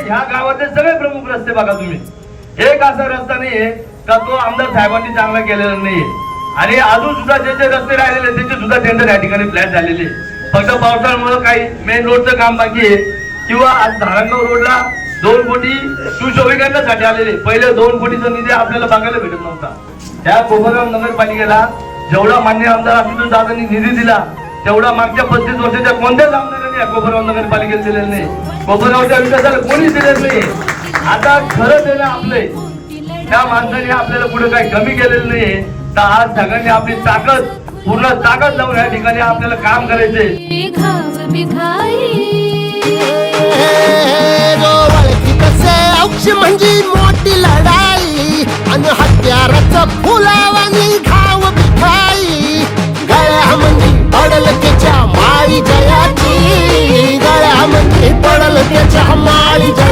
ह्या गावातले सगळे प्रमुख रस्ते बघा तुम्ही, एक असा रस्ता नाहीये का तो आमदार साहेबांनी चांगला केलेला नाहीये. आणि अजून सुद्धा जे जे रस्ते राहिलेले त्याचे सुद्धा टेंडर या ठिकाणी फ्लॅट झालेले. फक्त पावसाळ्यामुळे काही मेन रोडचं काम बाकी आहे, किंवा आज धारणगाव रोडला 2 कोटी सुशोभीकरणासाठी आलेले. पहिले 2 कोटीचा निधी आपल्याला बघायला भेटत नव्हता. त्या कोपरगाव नगरपालिकेला जेवढा मान्य आमदार आशुतोष दादांनी निधी दिला तेवढा मागच्या 35 वर्षाच्या कोणत्याच आमदारांनी कोपरगाव नगरपालिकेला दिलेला नाही. कोपरगावच्या विकासाला कोणीच दिलेलं नाही. आता खरं देणं आपले, त्या माणसाने आपल्याला पुढे काही कमी केलेलं नाही. तर आज सगळ्यांनी आपली ताकद, पूर्ण ताकद लावून या ठिकाणी आपल्याला काम करायचंय. म्हणजे मोठी लढाई आणि हत्याराचं फुलावानी घाव बिखाई. गळ्यामध्ये पडल त्याच्या माळी जयाची, गळ्यामध्ये पडल त्याच्या माळी जयाची.